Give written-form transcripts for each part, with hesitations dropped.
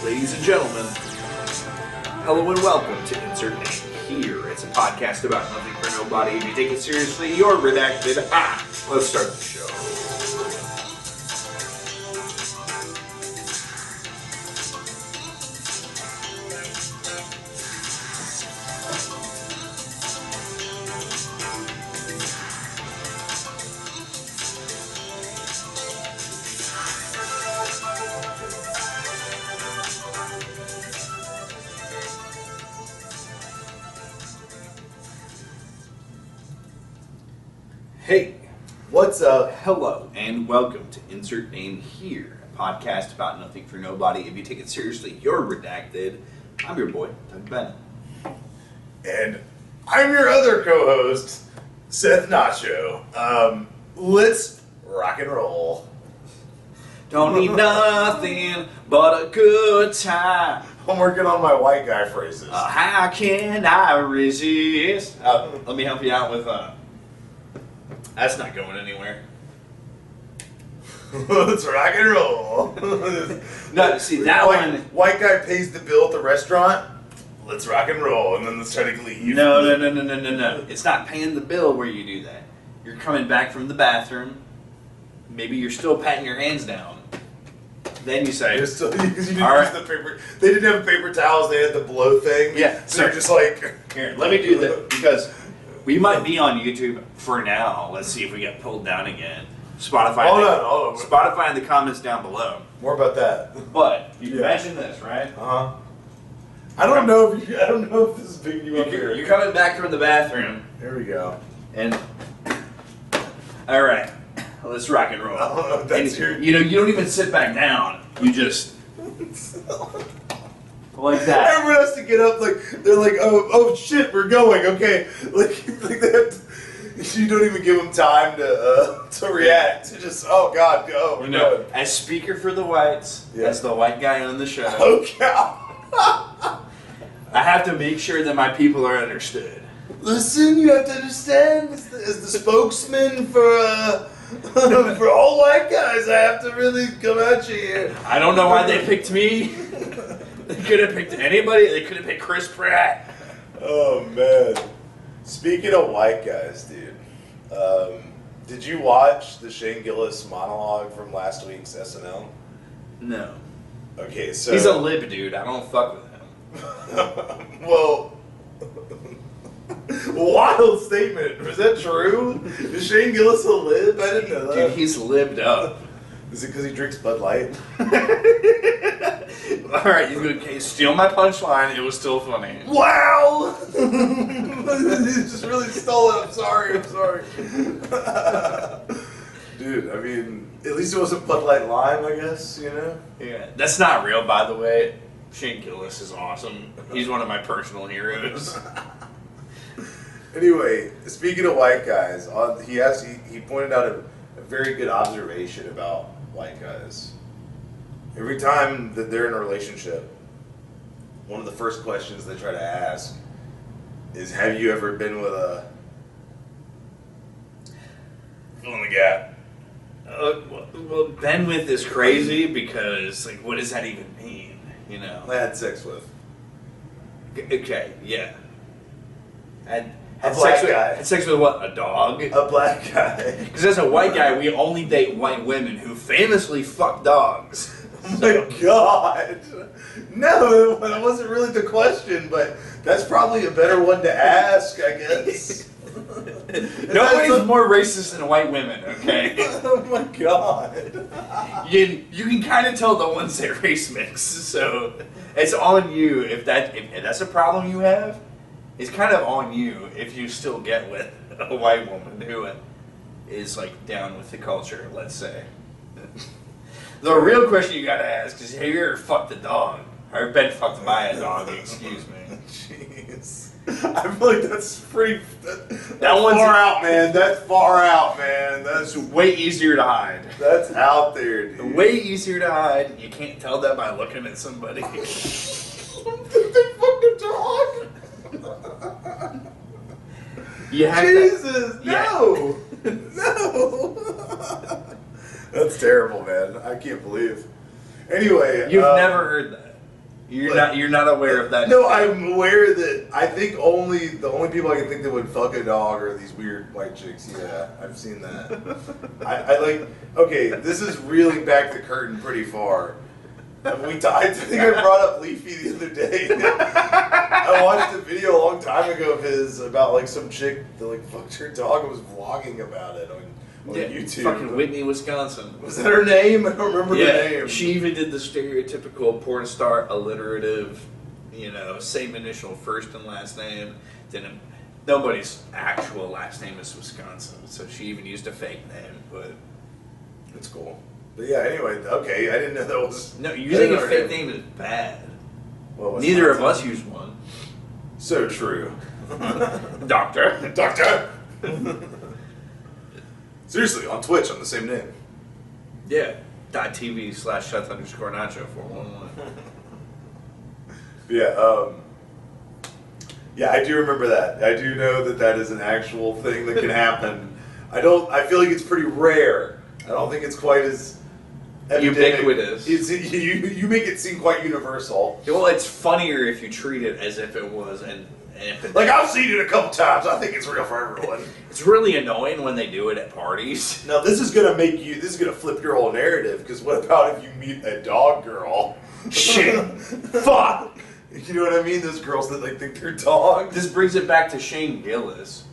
Ladies and gentlemen, hello and welcome to Insert Name Here. It's a podcast about nothing for nobody. If you take it seriously, you're redacted. Let's start the show. Hey, what's up? Hello, and welcome to Insert Name Here, a podcast about nothing for nobody. If you take it seriously, you're redacted. I'm your boy, Doug Bennett. And I'm your other co-host, Seth Nacho. Let's rock and roll. Don't need nothing but a good time. I'm working on my white guy phrases. How can I resist? Let me help you out with that's not going anywhere. Let's rock and roll. No, see that one. White guy pays the bill at the restaurant. Let's rock and roll, and then let's try to leave. No. It's not paying the bill where you do that. You're coming back from the bathroom. Maybe you're still patting your hands down. Then you say, You're still, because you didn't all use the paper. They didn't have paper towels. They had the blow thing. Yeah, so you're just like, here, let me do that because we might be on YouTube for now. Let's see if we get pulled down again. Spotify. Hold on. Spotify in the comments down below. More about that. But you mentioned this, right? I don't know if this is picking you up here. You're coming back from the bathroom. Here we go. And all right, let's rock and roll. Oh, that's and, you don't even sit back down. You just like that. Everyone has to get up. Like they're like, oh shit, we're going. Okay, like they have to, you don't even give them time to react. You just god, go. You know, as speaker for the whites, as the white guy on the show. Oh god. I have to make sure that my people are understood. Listen, you have to understand. As the spokesman for for all white guys, I have to really come at you here. I don't know why they picked me. They could have picked anybody. They could have picked Chris Pratt. Oh man. Speaking of white guys, dude, did you watch the Shane Gillis monologue from last week's SNL? No. Okay, so he's a lib dude. I don't fuck with him. Well, wild statement. Was that true? Is Shane Gillis a lib? I didn't know that. Dude, he's libbed up. Is it because he drinks Bud Light? Alright, you steal my punchline. It was still funny. Wow! You just really stole it. I'm sorry. Dude, I mean, at least it wasn't Bud Light Lime, I guess, you know? Yeah, that's not real, by the way. Shane Gillis is awesome. He's one of my personal heroes. Anyway, speaking of white guys, he pointed out a very good observation about white guys. Every time that they're in a relationship, one of the first questions they try to ask is, have you ever been with a... Fill in the gap. Well, been with is crazy because, like, what does that even mean? You know? I had sex with. Okay, yeah. Had sex with what? A dog? A black guy. Because as a white guy, we only date white women who famously fuck dogs. Oh my god. No, that wasn't really the question, but that's probably a better one to ask, I guess. Nobody's more racist than white women, okay? Oh my god. You can kind of tell the ones that race mix, so it's on you if that's a problem you have. It's kind of on you if you still get with a white woman who is like down with the culture, let's say. The real question you gotta ask is, have you ever fucked a dog? Or been fucked by a dog, excuse me. Jeez. I feel like that's pretty... That one's far out, man. That's far out, man. That's way easier to hide. That's out there, dude. Way easier to hide. You can't tell that by looking at somebody. They fucked a dog? Jesus, no! No! That's terrible, man. I can't believe. Anyway, you've never heard that. You're not aware of that. No, I'm aware that I think the only people I can think that would fuck a dog are these weird white chicks. Yeah, I've seen that. I like. Okay, this is reeling back the curtain pretty far. I think I brought up Leafy the other day. I watched a video a long time ago of his about like some chick that like fucked her dog and was vlogging about it on YouTube. Fucking Whitney, Wisconsin. Was that her name? I don't remember the name. She even did the stereotypical porn star alliterative, same initial first and last name. Nobody's actual last name is Wisconsin, so she even used a fake name, but it's cool. But yeah, anyway, okay, I didn't know that was... No, using a fake name is bad. Well, neither of us use one. So true. Doctor. Doctor! Seriously, on Twitch, I'm the same name. Yeah. .tv/Shuts_Nacho 411. Yeah, I do remember that. I do know that is an actual thing that can happen. I feel like it's pretty rare. I don't think it's quite as ubiquitous. You make it seem quite universal. Well, it's funnier if you treat it as if it was an epidemic. Like, I've seen it a couple times. I think it's real for everyone. It's really annoying when they do it at parties. Now, this is gonna flip your whole narrative, because what about if you meet a dog girl? Shit. Fuck. You know what I mean? Those girls that like think they're dogs. This brings it back to Shane Gillis.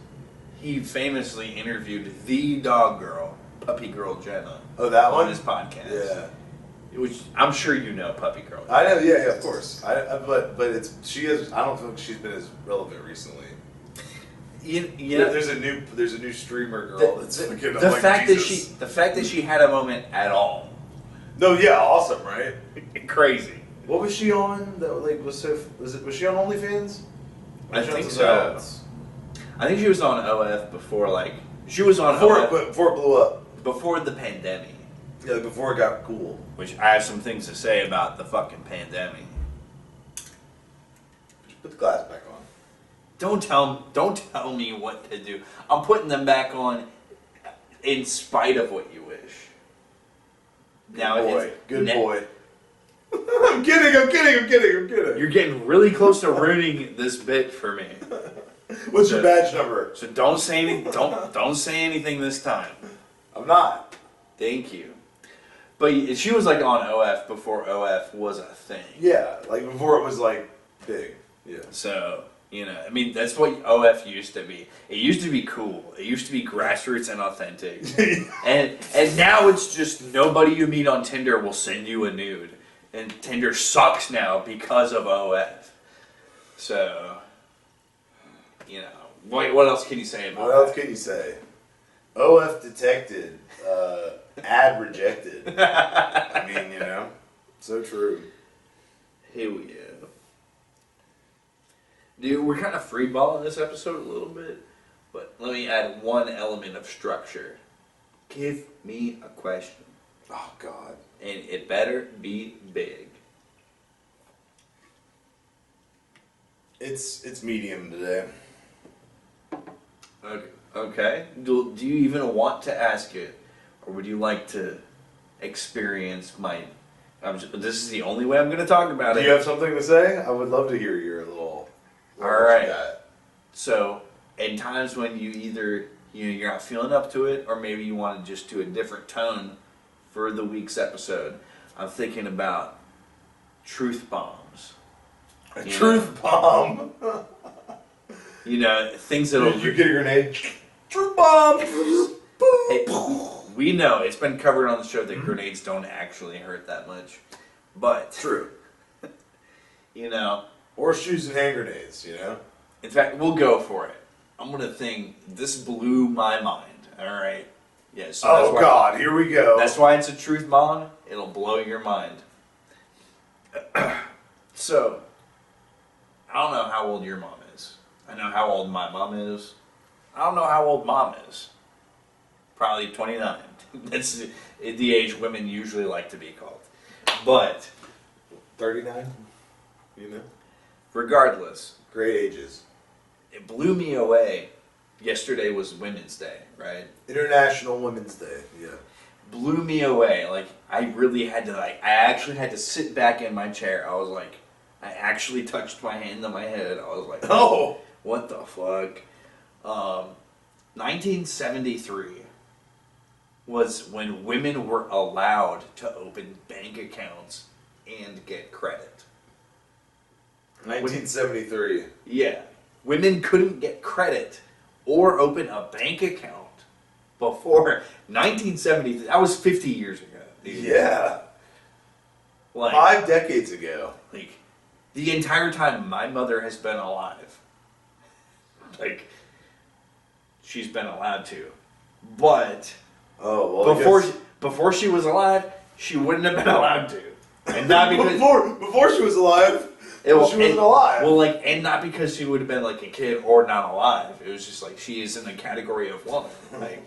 He famously interviewed the dog girl, Puppy Girl Jenna. Oh, that one? On his podcast. Yeah. Which I'm sure you know Puppy Girl. I know, yeah, of course. But she is. I don't think she's been as relevant recently. There's a new streamer girl that's looking the fact that she had a moment at all. No, yeah, awesome, right? Crazy. What was she on? That like was she on OnlyFans? I think so. I think she was on OF before she was on before OF it blew up. Before the pandemic. Yeah, before it got cool. Which I have some things to say about the fucking pandemic. Just put the glass back on. Don't tell me what to do. I'm putting them back on in spite of what you wish. Good boy. I'm kidding. You're getting really close to ruining this bit for me. What's your badge number? So don't say anything this time. I'm not. Thank you. But she was like on OF before OF was a thing. Yeah, like before it was like big. Yeah. So, that's what OF used to be. It used to be cool. It used to be grassroots and authentic. and now it's just nobody you meet on Tinder will send you a nude. And Tinder sucks now because of OF. So, what else can you say about What else can you say? OF detected, ad rejected. I mean, so true. Hell yeah. Dude, we're kind of freeballing this episode a little bit, but let me add one element of structure. Give me a question. Oh, God. And it better be big. It's medium today. Okay. Do you even want to ask it? Or would you like to experience my... this is the only way I'm going to talk about it. Do you have something to say? I would love to hear your little... Alright. So, in times when you either, you're not feeling up to it, or maybe you want to just do a different tone for the week's episode, I'm thinking about truth bombs. A truth bomb? Things that'll... Did you get a grenade? Truth bomb! Hey, we know, it's been covered on the show that grenades don't actually hurt that much. But... True. Or shoes and hand grenades, In fact, we'll go for it. I'm going to think, this blew my mind, alright? Yeah, so God, here we go. That's why it's a truth bomb. It'll blow your mind. So, I don't know how old your mom is. I know how old my mom is. I don't know how old mom is. Probably 29. That's the age women usually like to be called. But 39? Regardless. Great ages. It blew me away. Yesterday was Women's Day, right? International Women's Day, yeah. Blew me away. I really had to, I actually had to sit back in my chair. I was like, I actually touched my hand on my head. I was like, Oh, what the fuck? 1973 was when women were allowed to open bank accounts and get credit. 1973. Yeah. Women couldn't get credit or open a bank account before 1970. That was 50 years ago, dude. Yeah. Like, 5 decades ago. like, the entire time my mother has been alive. Like, she's been allowed to. But Oh, well, before she was alive, she wouldn't have been allowed to. And not because before she was alive, she wasn't alive. Well, like, and not because she would have been like a kid or not alive. It was just like she is in the category of woman. Like,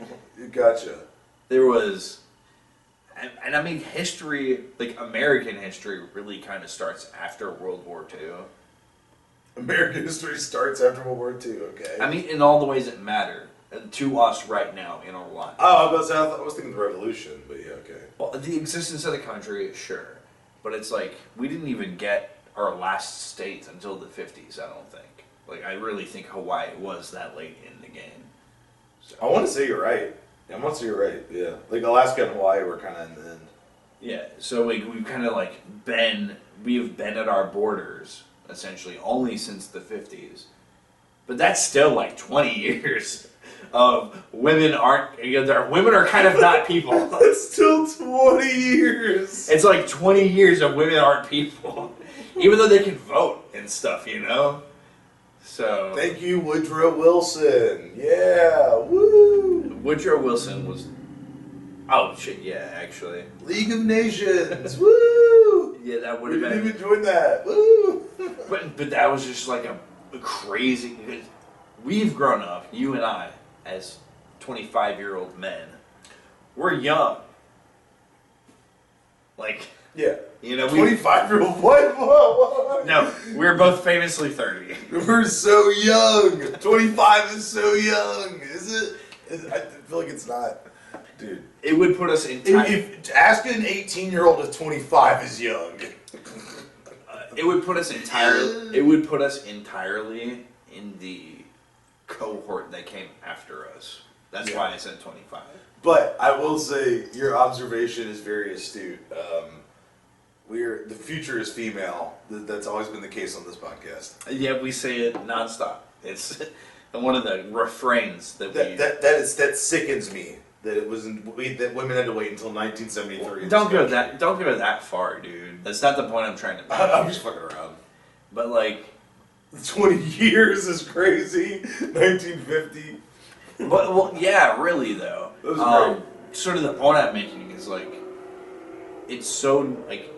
Gotcha. there was, and I mean, history, like American history, really kind of starts after World War II. American history starts after World War II. Okay. I mean, in all the ways that matter to us right now in our life. Oh, I was thinking the revolution, but yeah, okay. Well, the existence of the country, sure, but it's like we didn't even get our last state until the 50s. I don't think. Like, I really think Hawaii was that late in the game. So. I want to say you're right. I want to say you're right. Yeah, like Alaska and Hawaii were kind of in the end. Yeah, so like we've kind of like we've been at our borders essentially only since the 50s, but that's still like 20 years of women women are kind of not people. That's still 20 years. It's like 20 years of women aren't people, even though they can vote and stuff, you know. So thank you, Woodrow Wilson. Yeah, woo. Woodrow Wilson was. Oh shit! Yeah, actually. League of Nations. Woo. Yeah, that would We have didn't been. even join that. Woo. But that was just like a crazy. We've grown up, you and I, as 25-year-old men. We're young. Like, Yeah. you know, 25-year-old. What? No, we're both famously 30. We're so young. 25 is so young. Is it? I feel like it's not. Dude. It would put us in. If asking an 18-year-old if 25 is young. It would put us entirely. It would put us entirely in the cohort that came after us. That's why I said 25. But I will say your observation is very astute. The future is female. That's always been the case on this podcast. Yeah, we say it nonstop. It's one of the refrains that sickens me. That it wasn't that women had to wait until 1973. Don't go that far, dude. That's not the point I'm trying to make. I'm just fucking around. But like 20 years is crazy. 1950. But well, yeah, really though. That was great. Sort of the point I'm making is like, it's so like,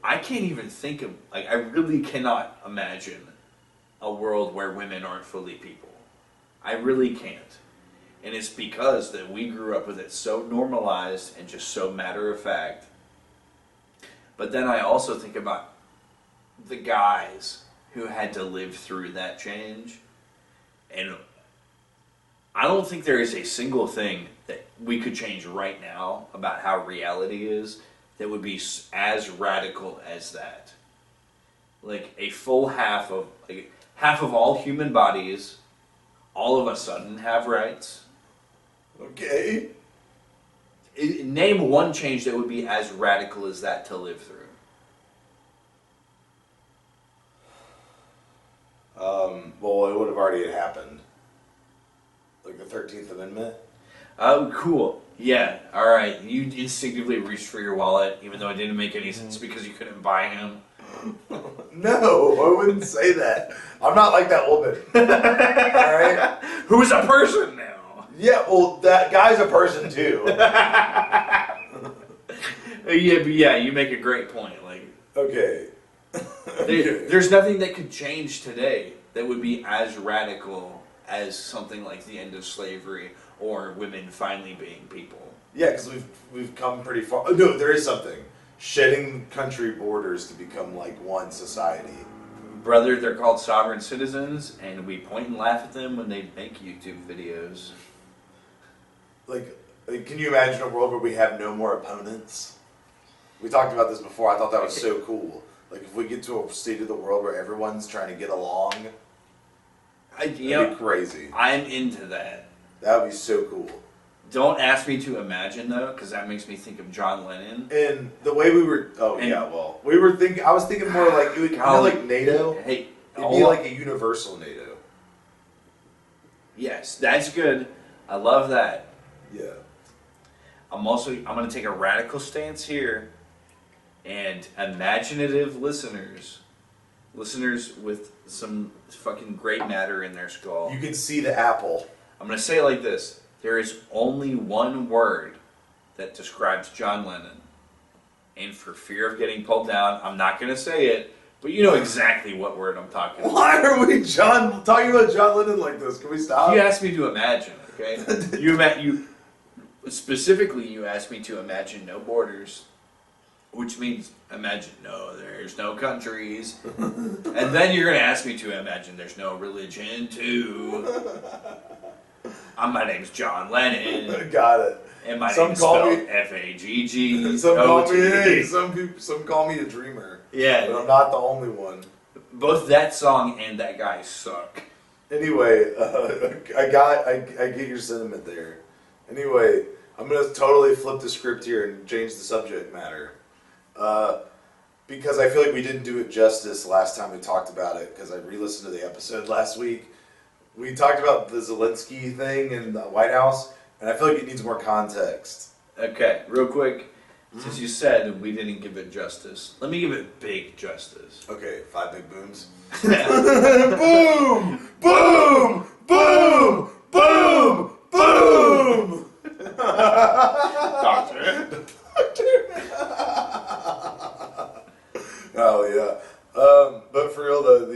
I can't even think of like I really cannot imagine a world where women aren't fully people. I really can't. And it's because that we grew up with it so normalized and just so matter of fact. But then I also think about the guys who had to live through that change. And I don't think there is a single thing that we could change right now about how reality is that would be as radical as that. Like a full half of all human bodies all of a sudden have rights. Okay. Name one change that would be as radical as that to live through. Well, it would have already happened. Like the 13th Amendment. Oh, cool. Yeah, alright. You instinctively reached for your wallet, even though it didn't make any sense because you couldn't buy him. No, I wouldn't say that. I'm not like that woman. Alright? Who's a person now? Yeah, well, that guy's a person too. Yeah, you make a great point. Like, Okay. there's nothing that could change today that would be as radical as something like the end of slavery or women finally being people. Yeah, because we've come pretty far. Oh, no, there is something. Shedding country borders to become like one society. Brother, they're called sovereign citizens, and we point and laugh at them when they make YouTube videos. Like, can you imagine a world where we have no more opponents? We talked about this before. I thought that was so cool. Like if we get to a state of the world where everyone's trying to get along, That'd be crazy. I'm into that. That would be so cool. Don't ask me to imagine though, because that makes me think of John Lennon. And the way we were, we were thinking. I was thinking more like it would, like NATO. Hey, it'd be like a universal NATO. Yes, that's good. I love that. Yeah. I'm going to take a radical stance here, and imaginative listeners with some fucking gray matter in their skull. You can see the apple. I'm going to say it like this. There is only one word that describes John Lennon. And for fear of getting pulled down, I'm not going to say it, but you know exactly what word I'm talking about. Why are we talking about John Lennon like this? Can we stop? You asked me to imagine, okay? Specifically, you asked me to imagine no borders, which means imagine there's no countries. And then you're going to ask me to imagine there's no religion, too. My name's John Lennon. Got it. And my name's spelled F-A-G-G. Some call me a dreamer. Yeah. But I'm not the only one. Both that song and that guy suck. Anyway, I get your sentiment there. Anyway, I'm going to totally flip the script here and change the subject matter. Because I feel like we didn't do it justice last time we talked about it, because I re-listened to the episode last week. We talked about the Zelensky thing in the White House, and I feel like it needs more context. Okay, real quick, since you said we didn't give it justice, let me give it big justice. Okay, 5 big booms. Boom! Boom! Boom! Boom! Boom! Doctor. Oh yeah. But for real though,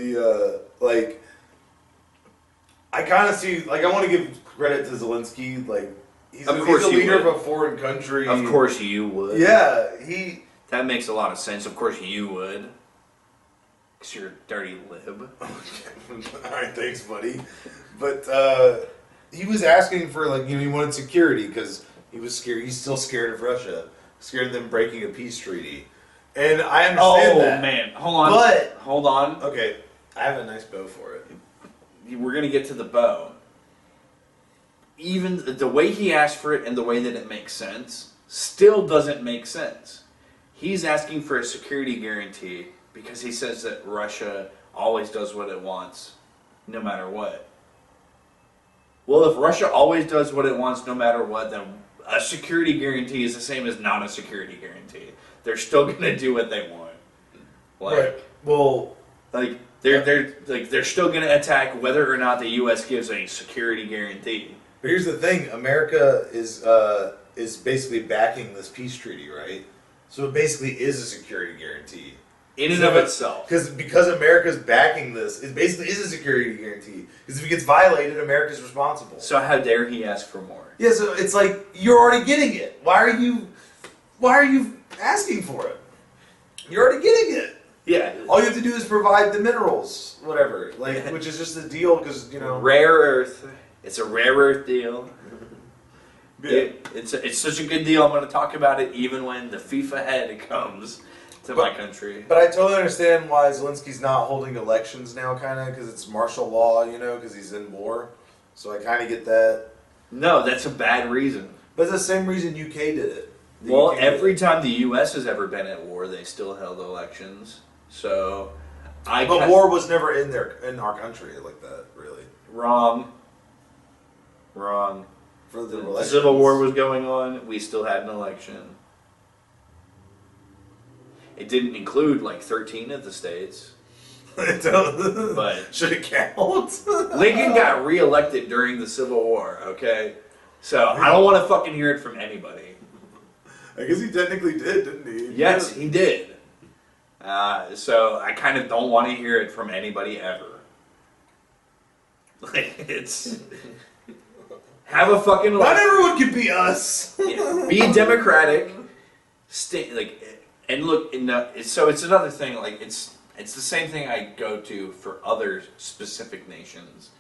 I kind of see, I want to give credit to Zelensky, he's a leader of a foreign country. Of course you would. Yeah, That makes a lot of sense. Of course you would. Because you're a dirty lib. Alright, thanks buddy. But, he was asking for, he wanted security, because he was scared, he's still scared of Russia. Scared of them breaking a peace treaty. And I understand that. Oh man, hold on. Okay, I have a nice bow for it. We're going to get to the bow. Even the way he asked for it and the way that it makes sense still doesn't make sense. He's asking for a security guarantee because he says that Russia always does what it wants, no matter what. Well, if Russia always does what it wants, no matter what, then a security guarantee is the same as not a security guarantee. They're still going to do what they want. Right. Well, they're still going to attack whether or not the U.S. gives a security guarantee. But here's the thing: America is basically backing this peace treaty, right? So it basically is a security guarantee In and of itself. Because America's backing this, it basically is a security guarantee. Because if it gets violated, America's responsible. So how dare he ask for more? Yeah, so it's like you're already getting it. Why are you asking for it? You're already getting it. Yeah. All you have to do is provide the minerals, whatever, which is just a deal because rare earth. It's a rare earth deal. Yeah. It's such a good deal. I'm going to talk about it even when the FIFA head comes to my country. But I totally understand why Zelensky's not holding elections now, kind of, because it's martial law, because he's in war. So I kind of get that. No, that's a bad reason. But it's the same reason UK did it. Well, every time the U.S. has ever been at war, they still held elections. So, But war was never in our country like that, really. Wrong. For the Civil War was going on. We still had an election. It didn't include 13 of the states. But should it count? Lincoln got reelected during the Civil War. Okay, so I don't want to fucking hear it from anybody. I guess he technically did, didn't he? Yes, he did. So I kind of don't want to hear it from anybody ever. Have a fucking Not everyone can be us. Yeah, be democratic. And look. So it's another thing. It's the same thing I go to for other specific nations.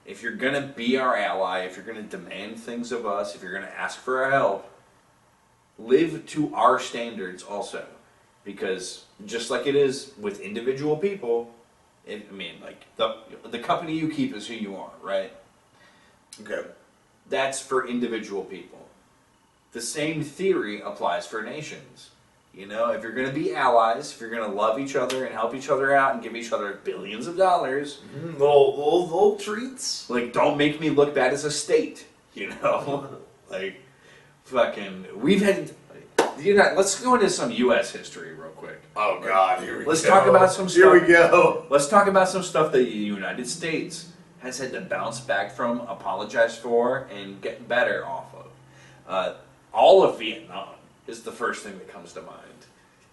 If you're gonna be our ally, if you're gonna demand things of us, if you're gonna ask for our help, live to our standards also. because just like it is with individual people, the company you keep is who you are, right? Okay. That's for individual people. The same theory applies for nations. You know, if you're going to be allies, if you're going to love each other and help each other out and give each other billions of dollars, Little treats. like, don't make me look bad as a state. You know, like, fucking, we've had. Let's go into some U.S. history real quick. Oh God, here we go. Let's talk about some stuff. Here we go. Let's talk about some stuff that the United States has had to bounce back from, apologize for, and get better off of. All of Vietnam is the first thing that comes to mind.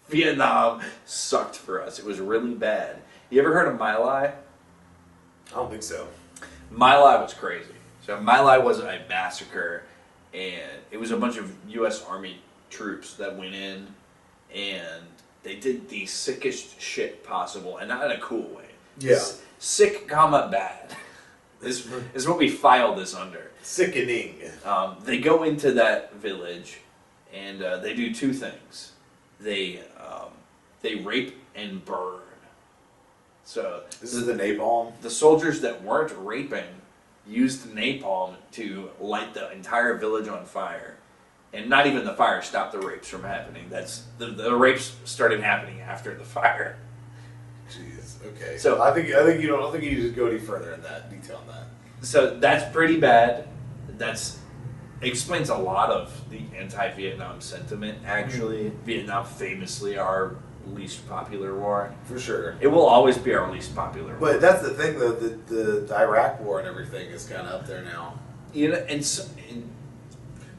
Vietnam sucked for us. It was really bad. You ever heard of My Lai? I don't think so. My Lai was crazy. So My Lai was a massacre, and it was a bunch of U.S. Army troops that went in, and they did the sickest shit possible, and not in a cool way. Yeah. Sick, bad. This is what we filed this under. Sickening. They go into that village, and they do two things. They rape and burn. So This is the napalm. the soldiers that weren't raping used napalm to light the entire village on fire, and not even the fire stopped the rapes from happening. That's the rapes started happening after the fire. Jeez. Okay. So- I think you don't think you just go any further in that detail on that. So that's pretty bad. That's explains a lot of the anti-Vietnam sentiment. Actually, Vietnam famously our least popular war. For sure. It will always be our least popular war. But that's the thing, though. The Iraq War and everything is kind of up there now. You know, and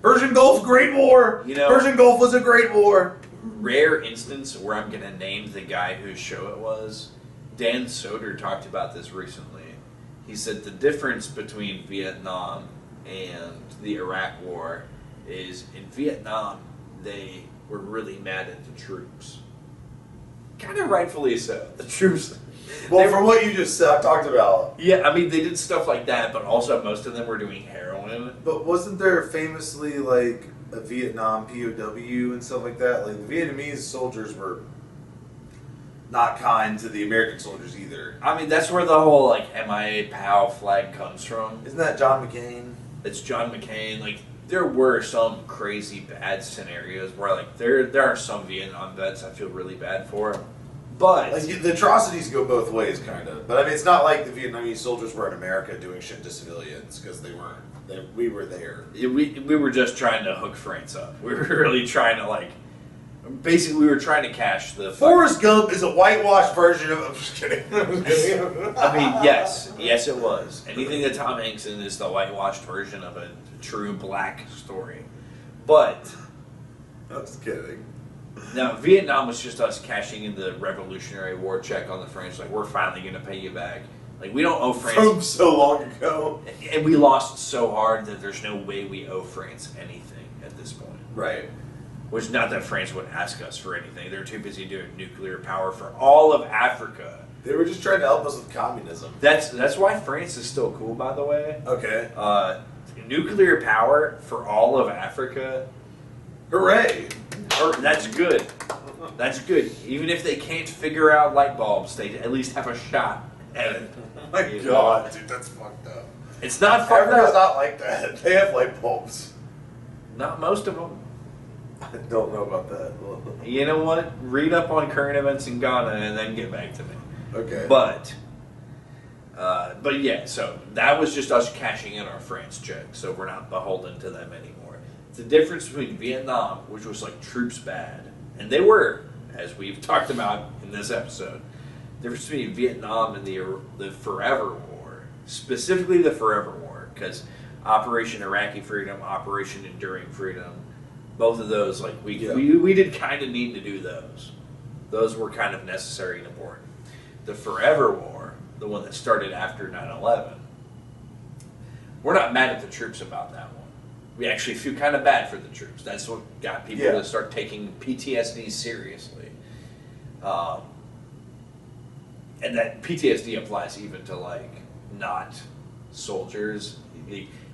Persian Gulf, great war. You know- Persian Gulf was a great war. rare instance where I'm gonna name the guy whose show it was. Dan Soder talked about this recently. He said the difference between Vietnam and the Iraq War is in Vietnam they were really mad at the troops. Kind of rightfully so. The troops. Well, from what you just talked about. Yeah, I mean they did stuff like that, but also most of them were doing heroin. But wasn't there famously like a Vietnam POW and stuff like that? Like the Vietnamese soldiers were not kind to the American soldiers either. I mean that's where the whole like MIA POW flag comes from. Isn't that John McCain? It's John McCain. Like there were some crazy bad scenarios where like there are some Vietnam vets I feel really bad for, but Like the atrocities go both ways, kind of. But I mean, it's not like the Vietnamese soldiers were in America doing shit to civilians because they weren't. We were there. we were just trying to hook France up. We were really trying to like, basically we were trying to cash the. Forrest Gump is a whitewashed version of. I'm just kidding. I'm just kidding. I mean, yes, it was. Anything that Tom Hanks in is the whitewashed version of a true black story, but. I'm just kidding. Now, Vietnam was just us cashing in the Revolutionary War check on the French. Like, we're finally going to pay you back. Like, we don't owe France. From so long ago. And we lost so hard that there's no way we owe France anything at this point. Right. Which, not that France would ask us for anything. They're too busy doing nuclear power for all of Africa. They were just trying to help us with communism. That's why France is still cool, by the way. Okay. Nuclear power for all of Africa. Hooray. That's good. That's good. Even if they can't figure out light bulbs, they at least have a shot at it. Oh my God, dude, that's fucked up. It's not fucked Africa's up. not like that. They have light bulbs. Not most of them. I don't know about that. You know what? Read up on current events in Ghana and then get back to me. Okay. But yeah, so that was just us cashing in our France check, so we're not beholden to them anymore. The difference between Vietnam, which was like troops bad, and they were, as we've talked about in this episode, the difference between Vietnam and the Forever War, specifically the Forever War, because Operation Iraqi Freedom, Operation Enduring Freedom, both of those, like we did kind of need to do those. Those were kind of necessary and important. The Forever War, the one that started after 9/11, we're not mad at the troops about that one. We actually feel kind of bad for the troops. That's what got people to start taking PTSD seriously. And that PTSD applies even to like not soldiers.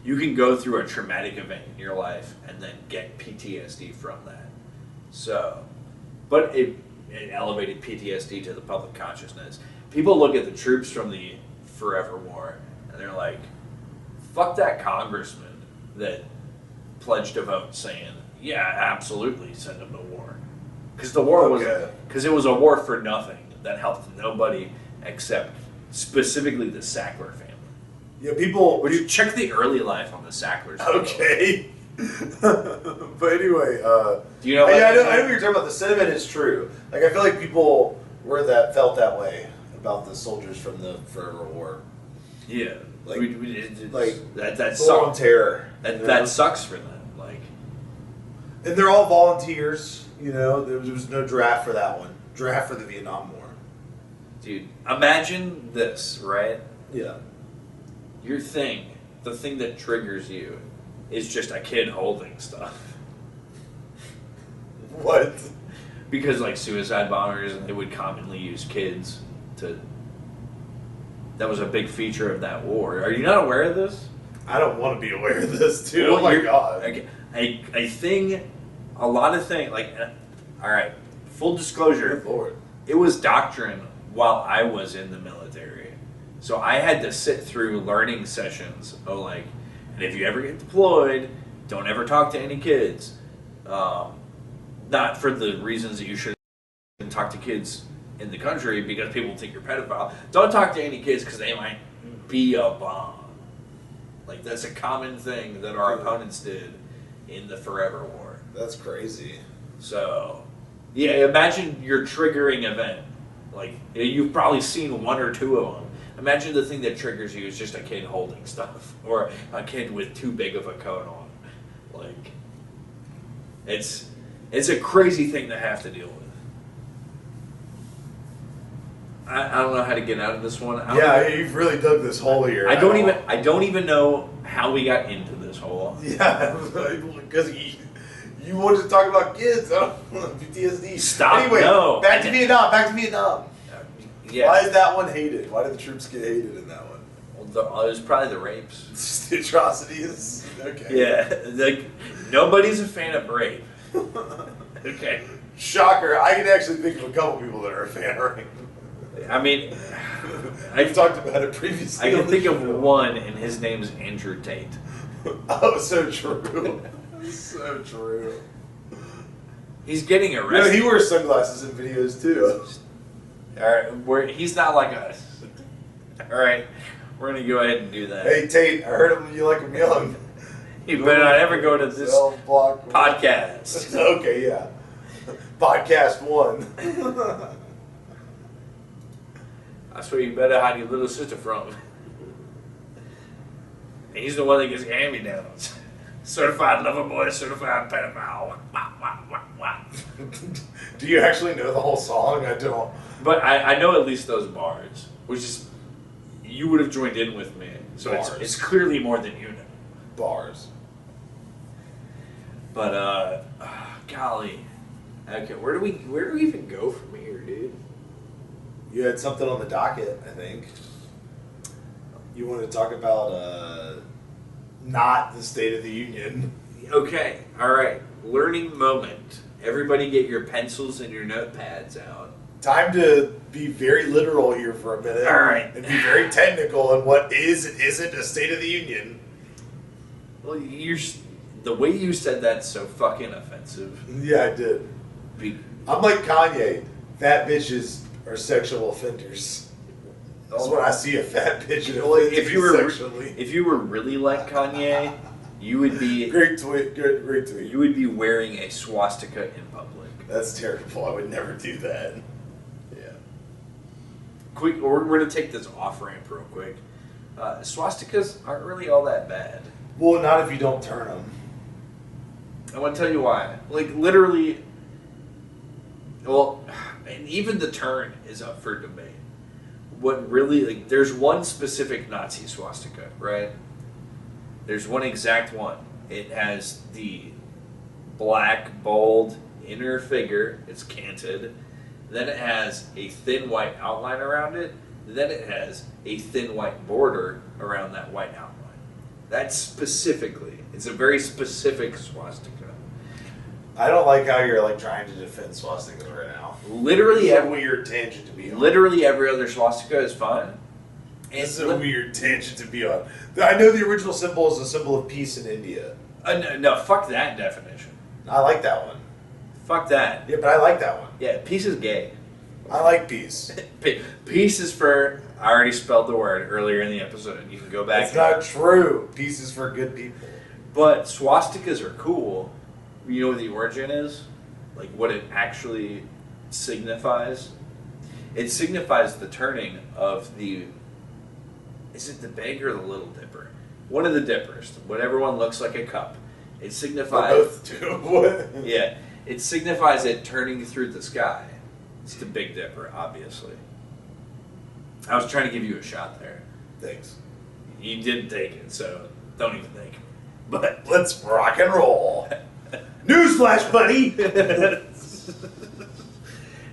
You can go through a traumatic event in your life and then get PTSD from that. So, but it elevated PTSD to the public consciousness. People look at the troops from the Forever War and they're like, fuck that congressman that pledged a vote saying, yeah, absolutely send them to war. Because the war because it was a war for nothing that helped nobody except specifically the Sackler family. Yeah, people. Would you check the early life on the Sacklers? Okay. But anyway, do you know? I know what you're talking about. The sentiment is true. Like, I feel like people felt that way about the soldiers from the Forever War. Yeah, like that sucks. Terror. That sucks for them. Like, and they're all volunteers. You know, there was no draft for that one. Draft for the Vietnam War. Dude, imagine this, right? Yeah. The thing that triggers you, is just a kid holding stuff. What? Because like suicide bombers, they would commonly use kids to. That was a big feature of that war. Are you not aware of this? I don't want to be aware of this, dude. Well, oh my god. A lot of things, like, all right, full disclosure, Good Lord. It was doctrine while I was in the military. So I had to sit through learning sessions of like, and if you ever get deployed, don't ever talk to any kids. Not for the reasons that you shouldn't talk to kids in the country because people think you're a pedophile. Don't talk to any kids because they might be a bomb. Like, that's a common thing that our opponents did in the Forever War. That's crazy. So, yeah, imagine your triggering event. Like, you've probably seen one or two of them. Imagine the thing that triggers you is just a kid holding stuff. Or a kid with too big of a coat on. Like, it's a crazy thing to have to deal with. I don't know how to get out of this one. You've really dug this hole here. I don't even know how we got into this hole. Yeah, because you wanted to talk about kids. I don't know, PTSD. Stop. Anyway, no. back to Vietnam. Yeah. Why is that one hated? Why did the troops get hated in that one? Well, it was probably the rapes. Just the atrocities. Okay. Yeah, like nobody's a fan of rape. Okay. Shocker! I can actually think of a couple people that are a fan of rape. I mean, I've talked about it previously. I can think of one, and his name's Andrew Tate. Oh, so true. So true. He's getting No, arrested. he wears sunglasses in videos too. Alright, he's not like us. Alright, we're gonna go ahead and do that. Hey Tate, I heard you like him young. You better not ever go to this podcast. Okay, yeah. Podcast 1. That's where you better hide your little sister from. And he's the one that gets hand-me-downs. Certified lover boy, certified pedophile. Wah, wah, wah, wah. Do you actually know the whole song? I don't. But I know at least those bars, which is, you would have joined in with me. So it's clearly more than you know. Bars. But, golly. Okay, where do we even go from here, dude? You had something on the docket, I think. You wanted to talk about, not the State of the Union. Okay, alright. Learning moment. Everybody get your pencils and your notepads out. Time to be very literal here for a minute. Alright. And be very technical on what is and isn't a State of the Union. Well, the way you said that's so fucking offensive. Yeah, I did. I'm like Kanye. Fat bitches are sexual offenders. That's when I see a fat bitch and if you were really like Kanye, you would be great tweet. You would be wearing a swastika in public. That's terrible. I would never do that. Yeah. Quick, we're gonna take this off ramp real quick. Swastikas aren't really all that bad. Well, not if you don't turn them. I want to tell you why. Like literally. Well, and even the turn is up for debate. What really, like, there's one specific Nazi swastika, right? There's one exact one. It has the black, bold inner figure. It's canted. Then it has a thin white outline around it. Then it has a thin white border around that white outline. That's specifically. It's a very specific swastika. I don't like how you're like trying to defend swastikas right now. Literally, This is a weird tangent to be on. literally every other swastika is fine. This is a weird tangent to be on. I know the original symbol is a symbol of peace in India. No, fuck that definition. I like that one. Fuck that. Yeah, but I like that one. Yeah, peace is gay. I like peace. Peace is for. I already spelled the word earlier in the episode. You can go back. It's not true. Peace is for good people. But swastikas are cool. You know what the origin is? Like what it actually signifies? It signifies the turning of the... Is it the big or the little dipper? One of the dippers. Whatever one looks like a cup. It signifies... Both do. What? Yeah. It signifies it turning through the sky. It's the Big Dipper, obviously. I was trying to give you a shot there. Thanks. You didn't take it, so don't even think. But Let's rock and roll. Newsflash, buddy!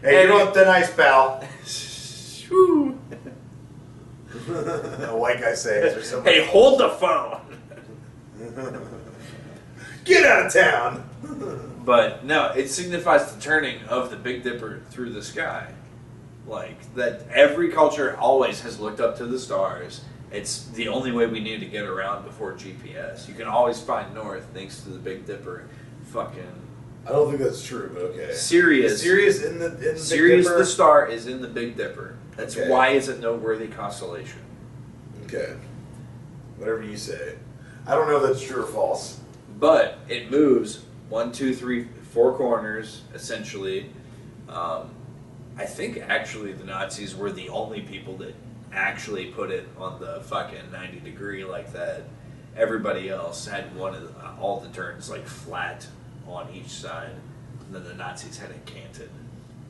Hey, you're on thin ice, pal. Whew. A white guy says or something. Hey, hold the phone. Get out of town! But no, it signifies the turning of the Big Dipper through the sky. Like that, every culture always has looked up to the stars. It's the only way we knew to get around before GPS. You can always find north thanks to the Big Dipper. Fucking I don't think that's true, but okay. Sirius. Sirius in the Big Sirius Dipper? the star is in the Big Dipper. That's Okay. why it's a noteworthy constellation. Okay. Whatever you say. I don't know if that's true or false. But it moves 1, 2, 3, 4 corners, essentially. I think actually the Nazis were the only people that actually put it on the fucking 90 degree like that. Everybody else had all the turns like flat on each side. And then the Nazis had it canted.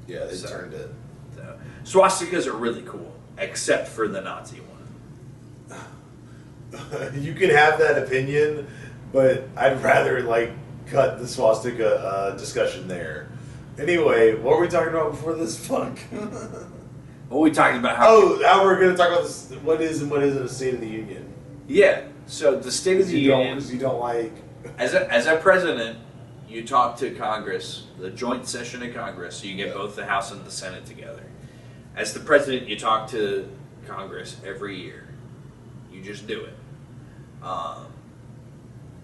Yeah, they turned it. So, swastikas are really cool, except for the Nazi one. You can have that opinion, but I'd rather like cut the swastika discussion there. Anyway, what were we talking about before this? Fuck. Well, we talked about how... Now we're going to talk about this, what is and what isn't a State of the Union. Yeah, so the State of the Union... You don't like... As a president, you talk to Congress, the joint session of Congress, so you get both the House and the Senate together. As the president, you talk to Congress every year. You just do it.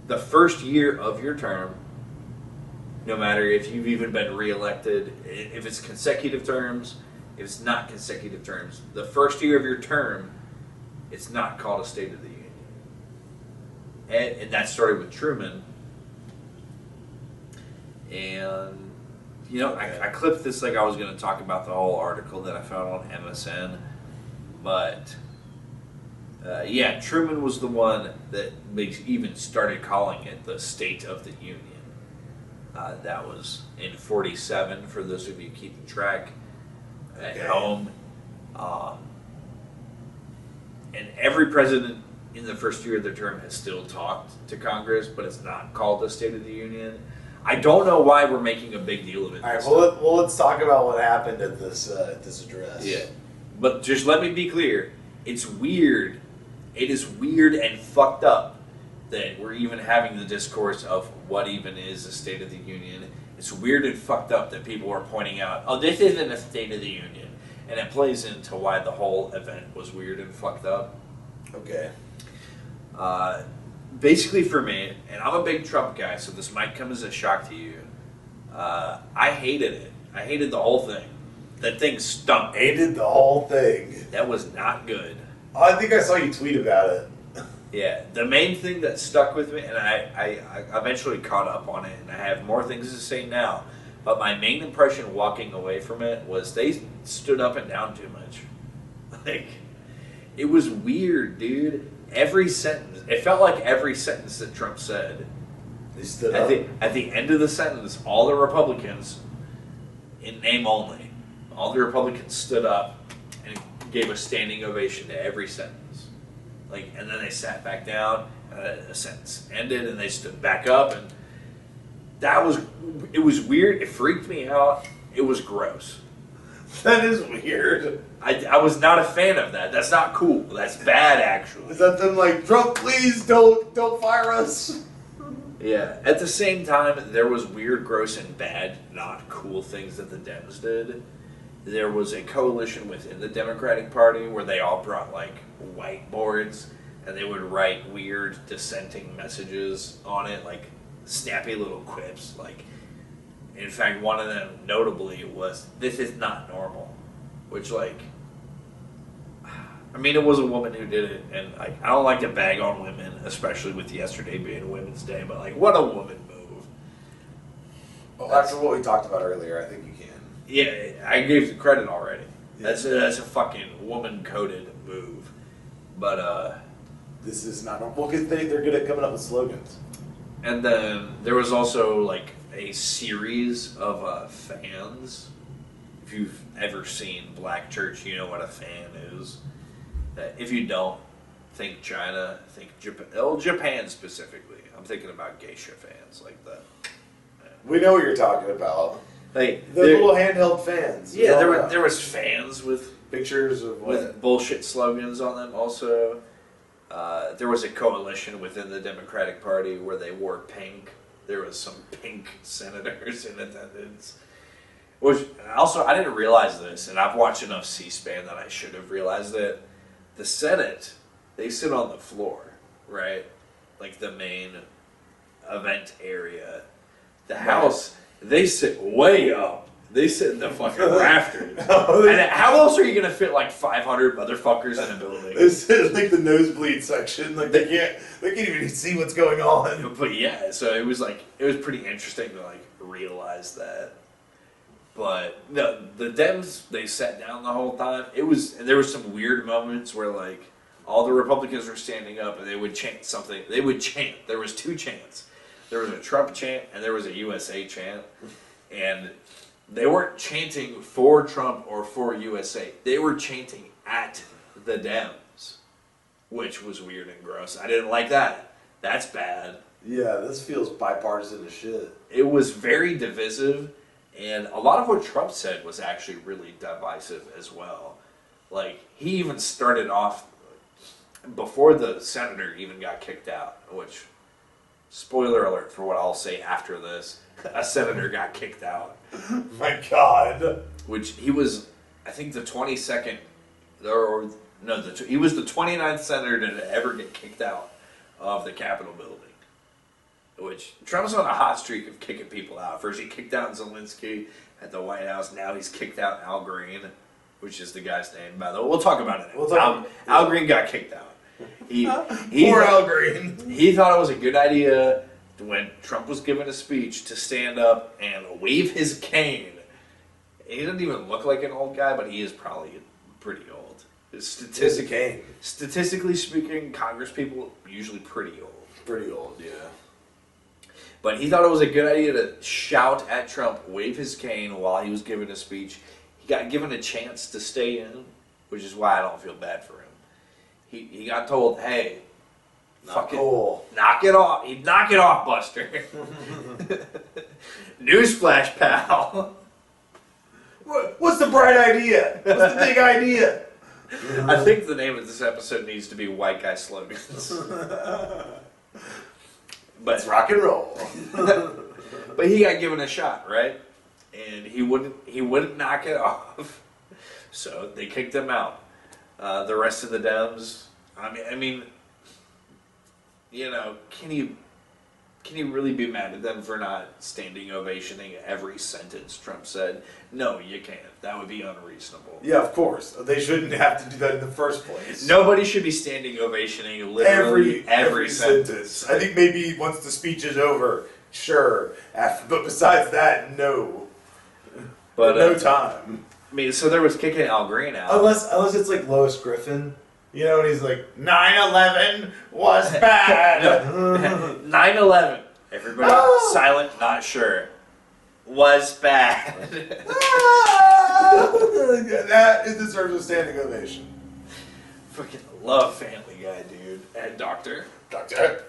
The first year of your term, no matter if you've even been reelected, if it's consecutive terms, if it's not consecutive terms, the first year of your term, it's not called a State of the Union. And that started with Truman. And, you know, I clipped this like I was going to talk about the whole article that I found on MSN. But, yeah, Truman was the one that even started calling it the State of the Union. That was in 47, for those of you keeping track at home. And every president in the first year of their term has still talked to Congress, but it's not called the State of the Union. I don't know why we're making a big deal of it. All right, well, let's talk about what happened at this address. Yeah. But just let me be clear. It's weird. It is weird and fucked up that we're even having the discourse of what even is a State of the Union. It's weird and fucked up that people are pointing out, oh, this isn't a State of the Union. And it plays into why the whole event was weird and fucked up. Okay. Basically for me, and I'm a big Trump guy, so this might come as a shock to you, I hated it. I hated the whole thing. That thing stunk. Hated the whole thing. That was not good. Oh, I think I saw you tweet about it. Yeah, the main thing that stuck with me, and I eventually caught up on it, and I have more things to say now, but my main impression walking away from it was they stood up and down too much. Like, it was weird, dude. Every sentence, it felt like every sentence that Trump said, They stood up. at the end of the sentence, all the Republicans, in name only, all the Republicans stood up and gave a standing ovation to every sentence. Like, and then they sat back down, and a sentence ended, and they stood back up, and it was weird. It freaked me out. It was gross. That is weird. I was not a fan of that. That's not cool. That's bad, actually. Is that them like, Trump, please don't fire us? Yeah. At the same time, there was weird, gross, and bad, not cool things that the Dems did. There was a coalition within the Democratic Party where they all brought like whiteboards and they would write weird dissenting messages on it, like snappy little quips. Like, in fact, one of them notably was, "This is not normal," which, like, I mean, it was a woman who did it, and like, I don't like to bag on women, especially with yesterday being Women's Day, but like, what a woman move. Well, after what we talked about earlier, I think you can. Yeah, I gave the credit already. Yeah. That's a fucking woman-coded move. But, this is not normal. Well, because they're good at coming up with slogans. and then there was also, like, a series of fans. If you've ever seen Black Church, you know what a fan is. If you don't, think China, think Japan. Oh, Japan specifically. I'm thinking about geisha fans like that. We know what you're talking about. Like, The little handheld fans. Yeah, there was fans with pictures of with bullshit slogans on them. Also, there was a coalition within the Democratic Party where they wore pink. There was some pink senators in attendance. Which also, I didn't realize this, and I've watched enough C-SPAN that I should have realized it. The Senate, they sit on the floor, right? Like the main event area. The House, they sit way up. They sit in the fucking rafters. And how else are you gonna fit like 500 motherfuckers in a building? They sit in like the nosebleed section. Like they can't even see what's going on. But yeah, so it was pretty interesting to like realize that. But no, the Dems, they sat down the whole time. There were some weird moments where like all the Republicans were standing up and they would chant something. They would chant. There was two chants. There was a Trump chant and there was a USA chant. And they weren't chanting for Trump or for USA. They were chanting at the Dems, which was weird and gross. I didn't like that. That's bad. Yeah, this feels bipartisan as shit. It was very divisive. And a lot of what Trump said was actually really divisive as well. Like, he even started off, before the senator even got kicked out, which, spoiler alert for what I'll say after this, a senator got kicked out. My God. Which he was, I think, the 22nd, or no, he was the 29th senator to ever get kicked out of the Capitol building. Which, Trump's on a hot streak of kicking people out. First he kicked out Zelensky at the White House. Now he's kicked out Al Green, which is the guy's name, by the way. We'll talk about it. Al Green got kicked out. Poor Al Green. He thought it was a good idea when Trump was giving a speech to stand up and wave his cane. He doesn't even look like an old guy, but he is probably pretty old. Statistically speaking, Congress people usually pretty old. Pretty old, yeah. But he thought it was a good idea to shout at Trump, wave his cane while he was giving a speech. He got given a chance to stay in, which is why I don't feel bad for him. He got told, hey, Cool. knock it off. He'd knock it off, Buster. Newsflash, pal. What's the bright idea? What's the big idea? I think the name of this episode needs to be White Guy Slogans. But It's rock and roll. But he got given a shot, right? And he wouldn't knock it off. So they kicked him out. The rest of the Dems, I mean, you know, can you really be mad at them for not standing ovationing every sentence Trump said? No, you can't. That would be unreasonable. Yeah, of course. They shouldn't have to do that in the first place. Nobody should be standing ovationing literally every sentence. I think maybe once the speech is over, sure. But besides that, no. But no time. I mean, so there was kicking Al Green out. Unless it's like Lois Griffin. You know, and he's like, 9/11 was bad. 9/11. Everybody silent, not sure. Was bad. That deserves a standing ovation. Freaking love Family Guy, dude. And Doctor. Doctor.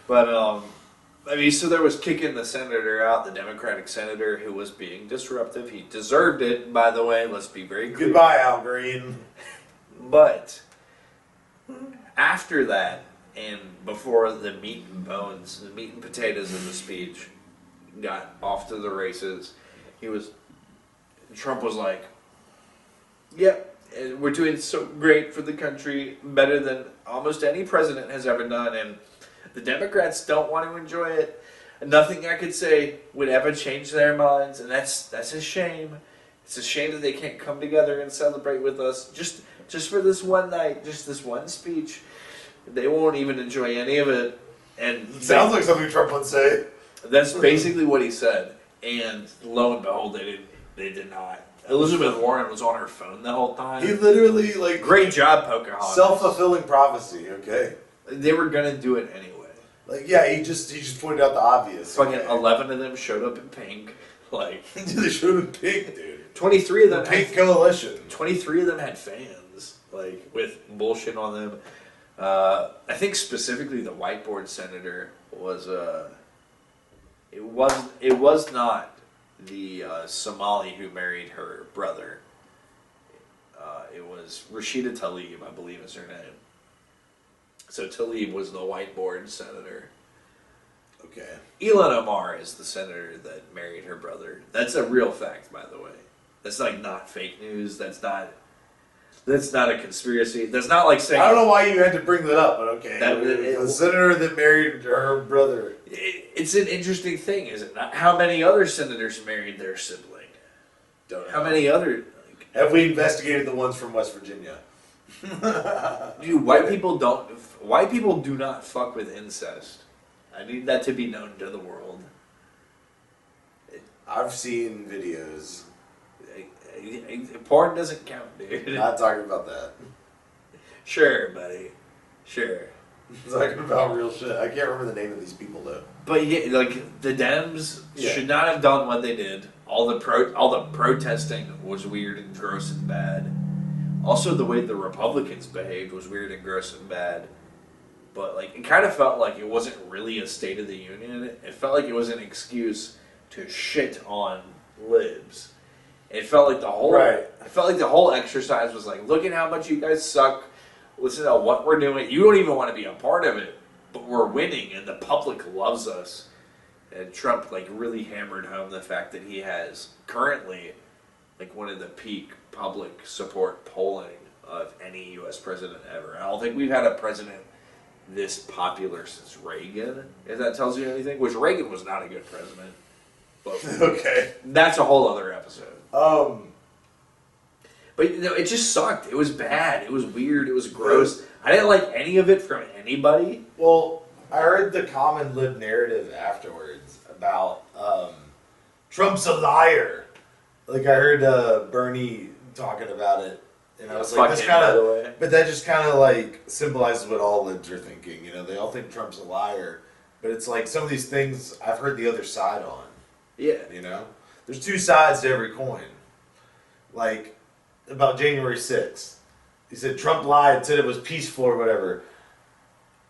But, I mean, so there was kicking the senator out, the Democratic senator who was being disruptive. He deserved it, by the way. Let's be very clear. Goodbye, Al Green. But after that, and before the meat and bones, the meat and potatoes of the speech got off to the races, Trump was like, "Yep, we're doing so great for the country, better than almost any president has ever done, and the Democrats don't want to enjoy it. Nothing I could say would ever change their minds, and that's a shame. It's a shame that they can't come together and celebrate with us just for this one night, just this one speech. They won't even enjoy any of it." And It sounds like something Trump would say. that's basically what he said. And lo and behold, they did not. Elizabeth Warren was on her phone the whole time. He literally, like... Great job, Pocahontas. Self-fulfilling prophecy, okay? They were gonna do it anyway. Like, yeah, he just pointed out the obvious. Fucking okay? 11 of them showed up in pink. Like, They showed him pink, dude. 23 of The them Pink had, Coalition. 23 of them had fans, like, with bullshit on them. I think specifically the whiteboard senator was it was not the Somali who married her brother. It was Rashida Tlaib, I believe is her name. So Tlaib was the whiteboard senator. Okay. Ilhan Omar is the senator that married her brother. That's a real fact, by the way. That's like not fake news. That's not a conspiracy. That's not like saying... I don't know why you had to bring that up, but okay. The senator that married her brother. It's an interesting thing, is it not? How many other senators married their sibling? Don't know. How many other... Have we investigated the ones from West Virginia? Dude, white people do not fuck with incest. I need that to be known to the world. I've seen videos. Porn doesn't count, dude. Not talking about that. Sure, buddy. Sure. Talking about real shit. I can't remember the name of these people though. But yeah, like the Dems should not have done what they did. All the protesting was weird and gross and bad. Also, the way the Republicans behaved was weird and gross and bad. But like, it kind of felt like it wasn't really a State of the Union. It felt like it was an excuse to shit on libs. It felt like the whole It felt like the whole exercise was like, look at how much you guys suck. Listen to what we're doing. You don't even want to be a part of it, but we're winning, and the public loves us. And Trump like really hammered home the fact that he has currently like one of the peak public support polling of any U.S. president ever. I don't think we've had a president this popular since Reagan, if that tells you anything. Which Reagan was not a good president. But Okay. that's a whole other episode. But you know, it just sucked. It was bad. It was weird. It was gross. I didn't like any of it from anybody. Well, I heard the common lib narrative afterwards about Trump's a liar. Like I heard Bernie talking about it, and I was like, that's kind of. But that just kind of like symbolizes what all libs are thinking. You know, they all think Trump's a liar, but it's like some of these things I've heard the other side on. Yeah. You know, there's two sides to every coin. Like about January 6th, he said Trump lied, said it was peaceful or whatever.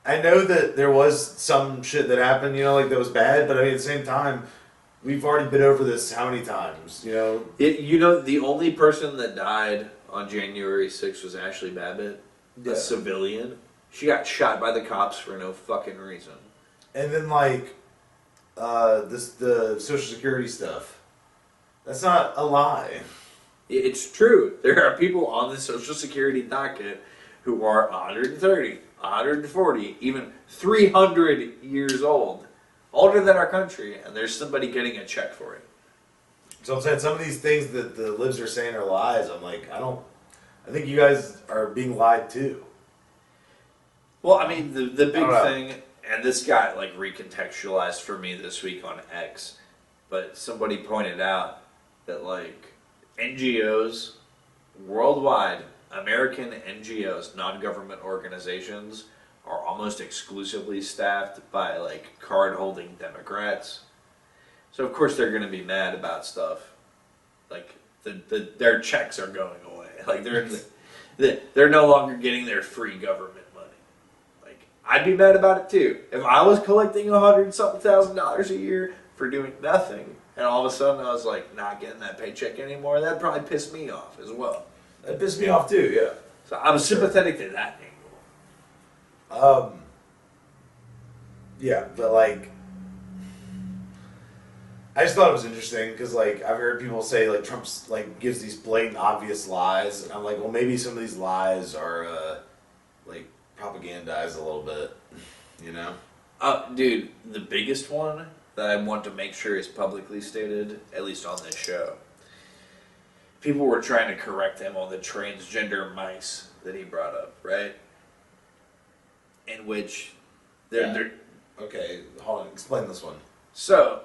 I know that there was some shit that happened, you know, like that was bad, but I mean at the same time, we've already been over this how many times, you know? You know, the only person that died on January 6th was Ashley Babbitt, a civilian. She got shot by the cops for no fucking reason. And then like the Social Security stuff. That's not a lie. It's true. There are people on the Social Security docket who are 130, 140, even 300 years old. Older than our country, and there's somebody getting a check for it. So I'm saying some of these things that the libs are saying are lies. I'm like, I think you guys are being lied to. Well, I mean, the big thing, and this got like recontextualized for me this week on X, but somebody pointed out that like NGOs worldwide, American NGOs, non-government organizations, are almost exclusively staffed by like card-holding Democrats. So of course they're going to be mad about stuff. Like their checks are going away. Like they're no longer getting their free government money. Like I'd be mad about it too. If I was collecting $100,000 a year for doing nothing, and all of a sudden I was like not getting that paycheck anymore, that'd probably piss me off as well. That pissed me off too, yeah. So I'm sympathetic to that angle. Yeah, but like, I just thought it was interesting because like I've heard people say like Trump's like gives these blatant, obvious lies, and I'm like, well, maybe some of these lies are like propagandized a little bit, you know? Dude, the biggest one that I want to make sure is publicly stated, at least on this show. People were trying to correct him on the transgender mice that he brought up, right? In which they're Okay, hold on. Explain this one. so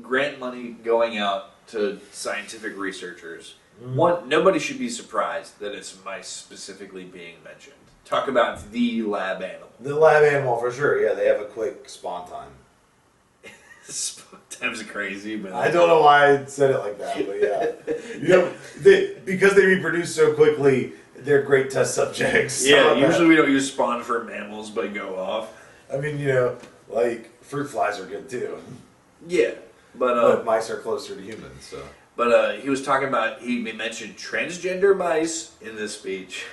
grant money going out to scientific researchers. One, nobody should be surprised that it's mice specifically being mentioned. Talk about the lab animal. The lab animal for sure. Yeah, they have a quick spawn time. Time's crazy, but I don't know why I said it like that, but yeah. You know, because they reproduce so quickly, they're great test subjects. Yeah, usually we don't use spawn for mammals, but go off. I mean, you know, like fruit flies are good too, Yeah, but mice are closer to humans. So, but he was talking about he mentioned transgender mice in this speech.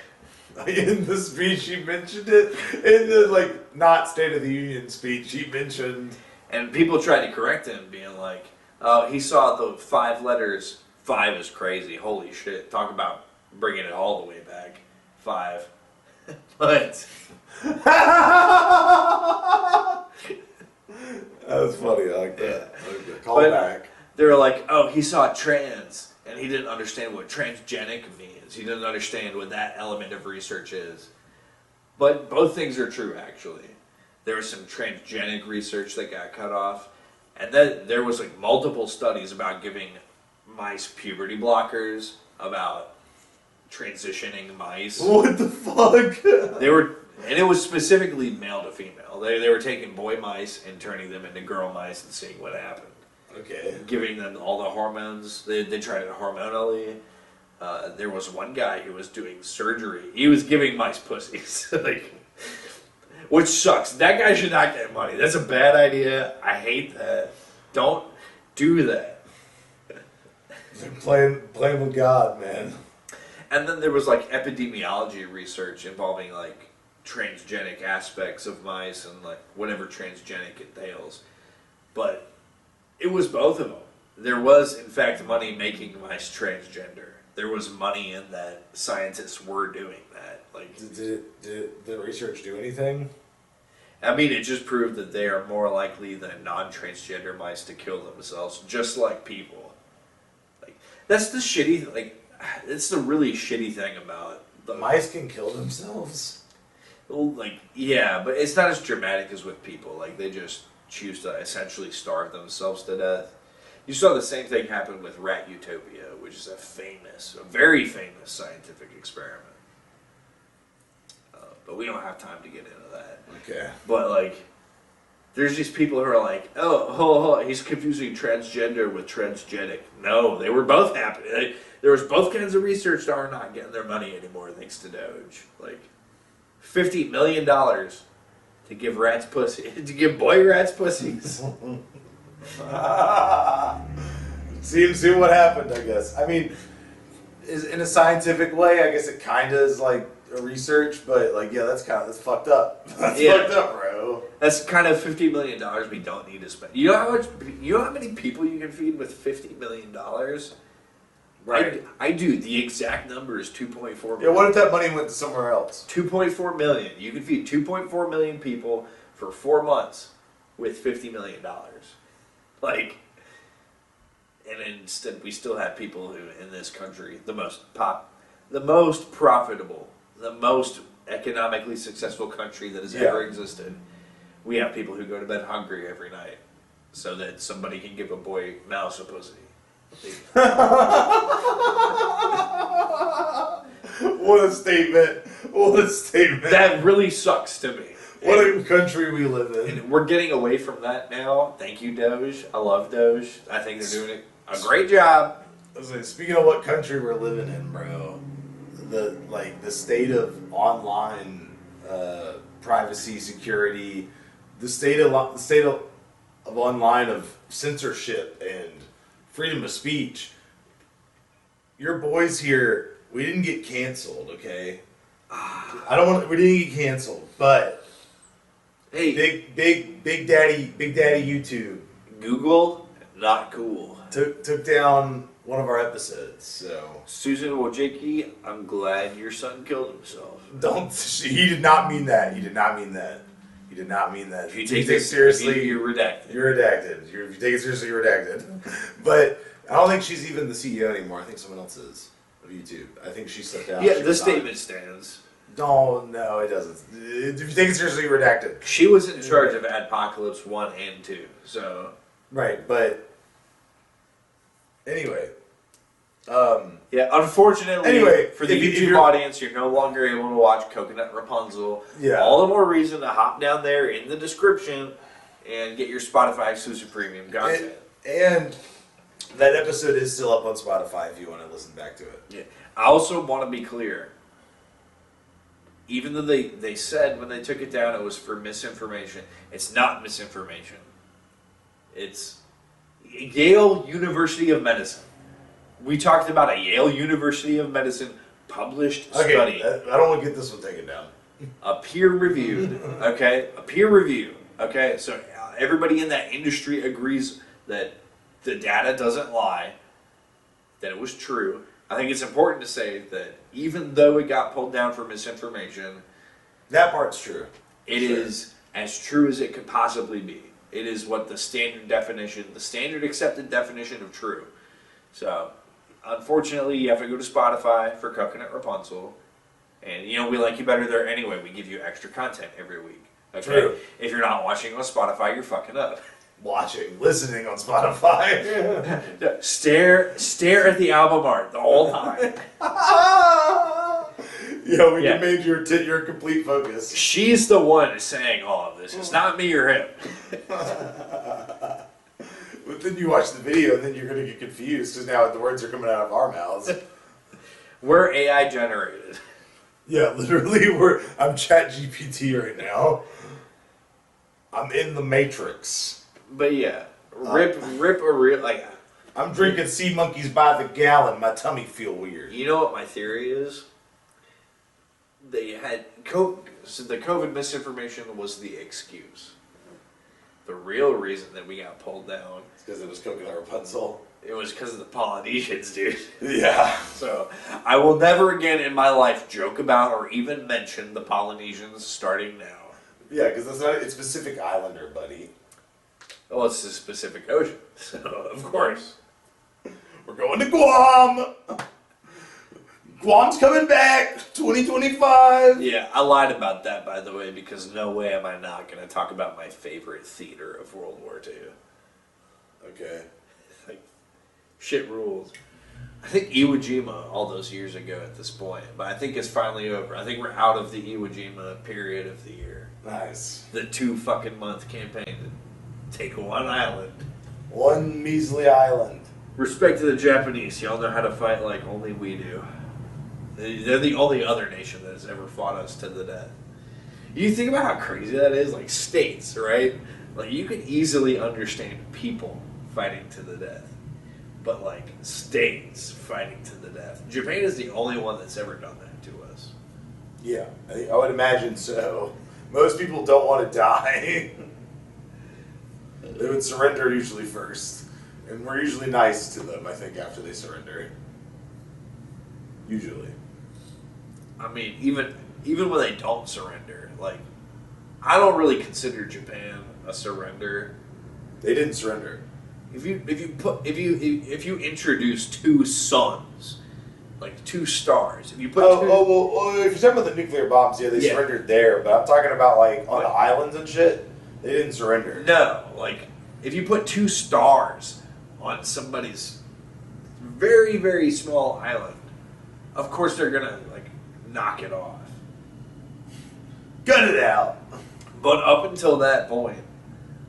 in the speech, he mentioned it. In the like not State of the Union speech, he mentioned. And people tried to correct him, being like, "Oh, he saw the 5 letters. 5 is crazy. Holy shit! Talk about bringing it all the way back. 5." But That was funny. I like that. Yeah. Okay. Call But- back. they were like, "Oh, he saw trans, and he didn't understand what transgenic means. He didn't understand what that element of research is." But both things are true, actually. There was some transgenic research that got cut off, and then there was like multiple studies about giving mice puberty blockers, about transitioning mice. What the fuck? They were, and it was specifically male to female. They were taking boy mice and turning them into girl mice and seeing what happened. Okay. Giving them all the hormones. They tried it hormonally. There was one guy who was doing surgery. He was giving mice pussies, like, which sucks. That guy should not get money. That's a bad idea. I hate that. Don't do that. They're playing with God, man. And then there was like epidemiology research involving like transgenic aspects of mice and like whatever transgenic entails. But it was both of them. There was, in fact, money making mice transgender. There was money in that. Scientists were doing that. Like, Did the research do anything? I mean, it just proved that they are more likely than non-transgender mice to kill themselves, just like people. Like, that's the shitty. Like, it's the really shitty thing about the Mice can kill themselves. Well, like, yeah, but it's not as dramatic as with people. Like, they just choose to essentially starve themselves to death. You saw the same thing happen with Rat Utopia, which is a very famous scientific experiment. But we don't have time to get into that. Okay. But, like, there's these people who are like, oh, he's confusing transgender with transgenic. No, they were both happening. There was both kinds of research that are not getting their money anymore thanks to Doge. Like, $50 million to give rats pussy, to give boy rats pussies. See what happened, I guess. I mean, is in a scientific way, I guess it kind of is like a research, but like, yeah, that's fucked up. That's fucked up, bro. That's kind of $50 million we don't need to spend. You know how many people you can feed with $50 million? Right. I do. The exact number is 2.4 million. Yeah, what if that money went to somewhere else? 2.4 million. You can feed 2.4 million people for 4 months with $50 million. Like, and instead we still have people who in this country, the most profitable, the most economically successful country that has ever existed. We have people who go to bed hungry every night so that somebody can give a boy mouse a pussy. What a statement. What a statement. That really sucks to me. What a country we live in. And we're getting away from that now. Thank you, Doge. I love Doge. I think they're doing a great job. I was like, speaking of what country we're living in, bro, the state of online privacy, security, the state of online of censorship and freedom of speech. Your boys here, we didn't get canceled, okay? We didn't get canceled, but Hey, Big Daddy YouTube Google, not cool. took down one of our episodes. So Susan Wojcicki, I'm glad your son killed himself. don't. He did not mean that. He did not mean that. He did not mean that. If you If take it seriously, you're redacted. You're redacted. If you take it seriously, you're redacted. But I don't think she's even the CEO anymore. I think someone else is of YouTube. I think she stepped down. Yeah, She the resigned. statement stands. No, it doesn't. If you take it seriously, you're redacted. She was in charge of Adpocalypse 1 and 2, so... Right, but anyway. Yeah, unfortunately, Anyway, for the if YouTube you're- audience, you're no longer able to watch Coconut Rapunzel. Yeah. All the more reason to hop down there in the description and get your Spotify exclusive premium content. And that episode is still up on Spotify if you want to listen back to it. Yeah. I also want to be clear. Even though they said when they took it down it was for misinformation, it's not misinformation. It's Yale University of Medicine. We talked about a Yale University of Medicine published study. I don't want to get this one taken down. A peer-reviewed, okay? A peer review, okay? So everybody in that industry agrees that the data doesn't lie, that it was true. I think it's important to say that even though it got pulled down for misinformation, That part's true. it is as true as it could possibly be. It is what the standard definition, the standard accepted definition of true. So, unfortunately, you have to go to Spotify for Coconut Rapunzel. And, you know, we like you better there anyway. We give you extra content every week. Okay? True. If you're not watching on Spotify, you're fucking up. Listening on Spotify. Stare at the album art the whole time. We Yeah. can make your complete focus. She's the one saying all of this. It's not me or him. But then you watch the video and then you're going to get confused because now the words are coming out of our mouths. We're AI generated. Yeah, literally, I'm Chat GPT right now. I'm in the Matrix. But yeah, rip a real, like, I'm drinking sea monkeys by the gallon. My tummy feel weird. you know what my theory is? They had, so the COVID misinformation was the excuse. The real reason that we got pulled down, It's because it was Coconut Rapunzel. it was because of the Polynesians, dude. Yeah. So, I will never again in my life joke about or even mention the Polynesians starting now. Yeah, because that's not a specific islander, buddy. Well, it's the Pacific Ocean, so of course. We're going to Guam. Guam's coming back. 2025. Yeah, I lied about that, by the way, because no way am I not going to talk about my favorite theater of World War II. Okay. Like, shit rules. I think Iwo Jima all those years ago at this point, but I think it's finally over. I think we're out of the Iwo Jima period of the year. Nice. The 2 fucking month campaign to take one island. One measly island. Respect to the Japanese, y'all know how to fight like only we do. They're the only other nation that has ever fought us to the death. You think about how crazy that is? Like states, right? Like you can easily understand people fighting to the death. But like states fighting to the death. Japan is the only one that's ever done that to us. Yeah, I would imagine so. Most people don't want to die. They would surrender usually first. And we're usually nice to them, I think, after they surrender. Usually. I mean, even when they don't surrender, like I don't really consider Japan a surrender. They didn't surrender. If you introduce 2 suns, like 2 stars, if you put two, Well, if you're talking about the nuclear bombs, yeah, they Yeah. surrendered there. But I'm talking about, like, on the islands and shit, they didn't surrender. no, like if you put 2 stars on somebody's very very small island, of course they're gonna like knock it off. Gut it out. But up until that point,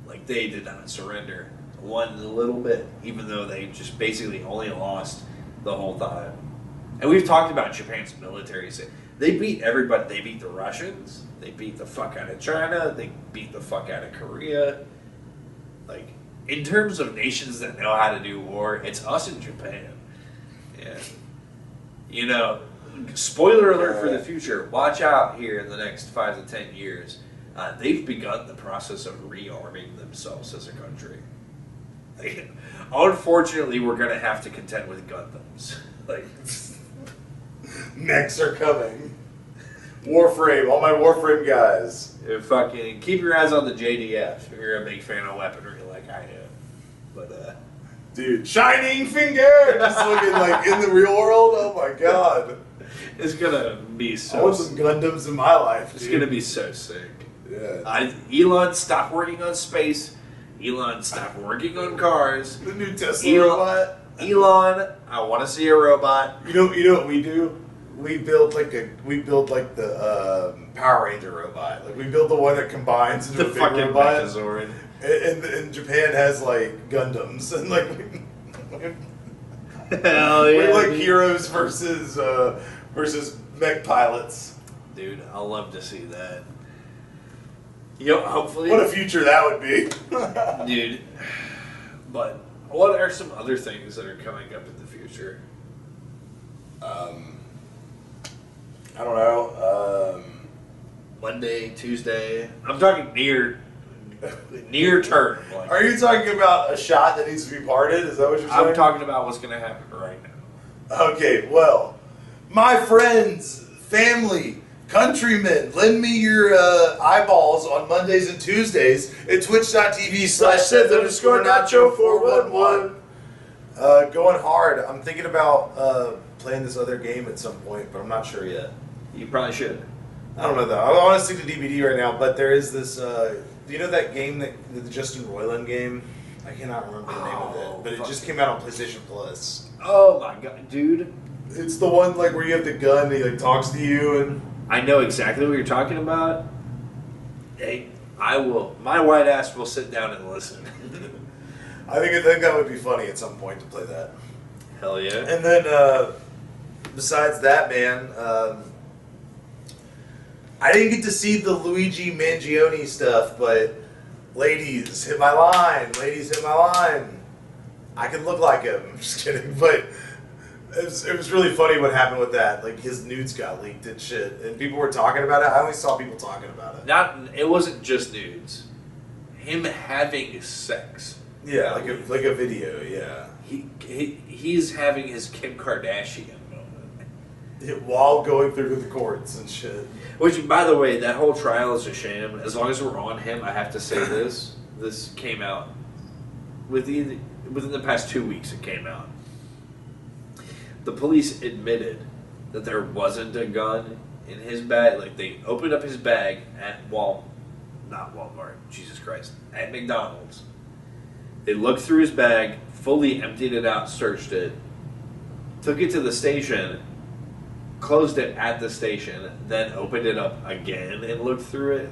like they did not surrender one little bit, even though they just basically only lost the whole time. And we've talked about Japan's military. They beat everybody. They beat the Russians. They beat the fuck out of China. They beat the fuck out of Korea. Like, in terms of nations that know how to do war, it's us and Japan. And, you know, spoiler alert for the future. Watch out here in the next 5 to 10 years. they've begun the process of rearming themselves as a country. Like, unfortunately, we're going to have to contend with Gundams. Like, Mechs are coming. Warframe, all my Warframe guys. fucking keep your eyes on the JDF if you're a big fan of weaponry like I am. But, Dude, Shining Finger! Just looking like in the real world. Oh my god. it's going to be I so want some Gundams in my life. It's Dude. going to be so sick. Yeah. Elon, stop working on space. Elon, stop working on cars. The new Tesla Elon, robot. Elon, I want to see a robot. You know what we do? We build like the Power Ranger robot. Like we build the one that combines into The a big fucking robot. Megazord. And Japan has like Gundams and like Hell we're yeah. like dude. heroes versus mech pilots. Dude, I'll love to see that. Yo, hopefully. What a future that would be. Dude. But what are some other things that are coming up in the future? I don't know. Monday, Tuesday. I'm talking near term. Like, Are you talking about a shot that needs to be parted? Is that what you're saying? I'm talking about what's going to happen right now. Okay, well, my friends, family, countrymen, lend me your eyeballs on Mondays and Tuesdays at twitch.tv/Seth_Nacho411. Going hard. I'm thinking about playing this other game at some point, but I'm not sure yet. You probably should. I don't know though. I want to stick to DBD right now, but there is this. Do you know that game the Justin Roiland game? I cannot remember the name of it, but it just came out on PlayStation Plus. Oh my god, dude. It's the one like where you have the gun and he like talks to you and. I know exactly what you're talking about. Hey, I will. My white ass will sit down and listen. I think that would be funny at some point to play that. Hell yeah. And then besides that, man, I didn't get to see the Luigi Mangione stuff, but ladies, hit my line. Ladies, hit my line. I could look like him. I'm just kidding, but it was really funny what happened with that. Like his nudes got leaked and shit, and people were talking about it. I only saw people talking about it. It wasn't just nudes. Him having sex. Yeah, like a video. Yeah, He's having his Kim Kardashian moment. while going through the courts and shit. Which, by the way, that whole trial is a sham. As long as we're on him, I have to say this. This came out within the past 2 weeks. It came out. The police admitted that there wasn't a gun in his bag. Like, they opened up his bag at not Walmart, Jesus Christ, at McDonald's. They looked through his bag, fully emptied it out, searched it, took it to the station, closed it at the station, then opened it up again and looked through it.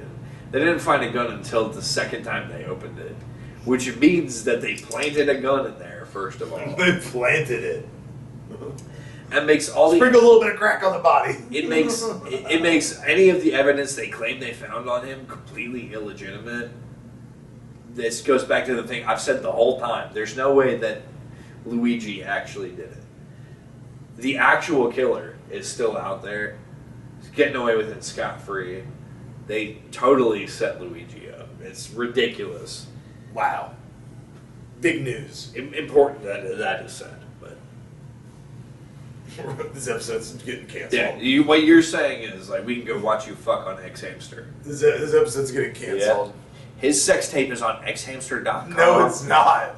They didn't find a gun until the second time they opened it, which means that they planted a gun in there, first of all. They planted it. And makes all Sprinkle a little bit of crack on the body. It makes any of the evidence they claim they found on him completely illegitimate. This goes back to the thing I've said the whole time. There's no way that Luigi actually did it. The actual killer is still out there. He's getting away with it scot-free. They totally set Luigi up. It's ridiculous. Wow. Big news. Important that is said. But This episode's getting canceled. yeah, what you're saying is like we can go watch you fuck on X Hamster. This episode's getting canceled. His sex tape is on xhamster.com. No, it's not.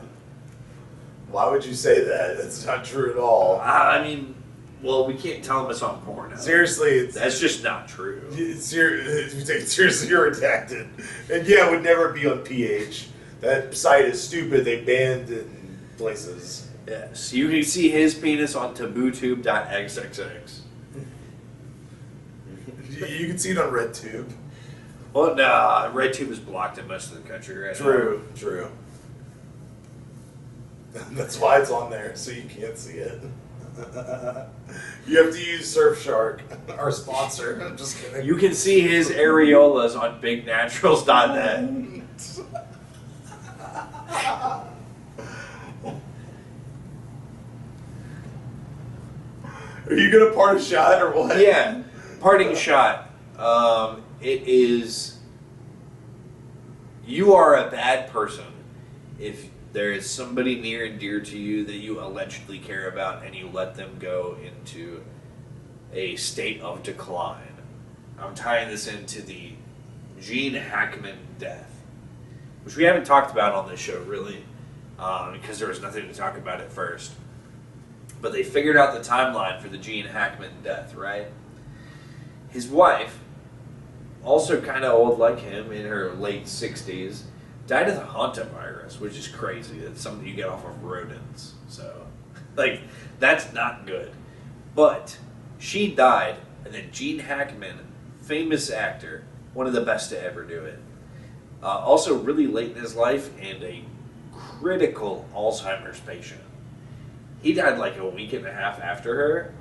Why would you say that? That's not true at all. I mean, well, we can't tell him it's on porn. Seriously, That's just not true. if you take it seriously, you're redacted. And yeah, it would never be on PH. That site is stupid. They banned it in places. Yes, you can see his penis on tabootube.xxx. You can see it on RedTube. Well, nah, RedTube is blocked in most of the country right True. That's why it's on there, so you can't see it. You have to use Surfshark, our sponsor. I'm just now. kidding. You can see his areolas on bignaturals.net. Are you gonna part a shot or what? Yeah, parting shot. It is You are a bad person if there is somebody near and dear to you that you allegedly care about and you let them go into a state of decline. I'm tying this into the Gene Hackman death, which we haven't talked about on this show really, because there was nothing to talk about at first. But they figured out the timeline for the Gene Hackman death, right? His wife, also kind of old like him, in her late 60s, died of the hantavirus, which is crazy. That's something you get off of rodents. So, like, that's not good. But she died, and then Gene Hackman, famous actor, one of the best to ever do it. Also really late in his life, and a critical Alzheimer's patient. He died like a week and a half after her.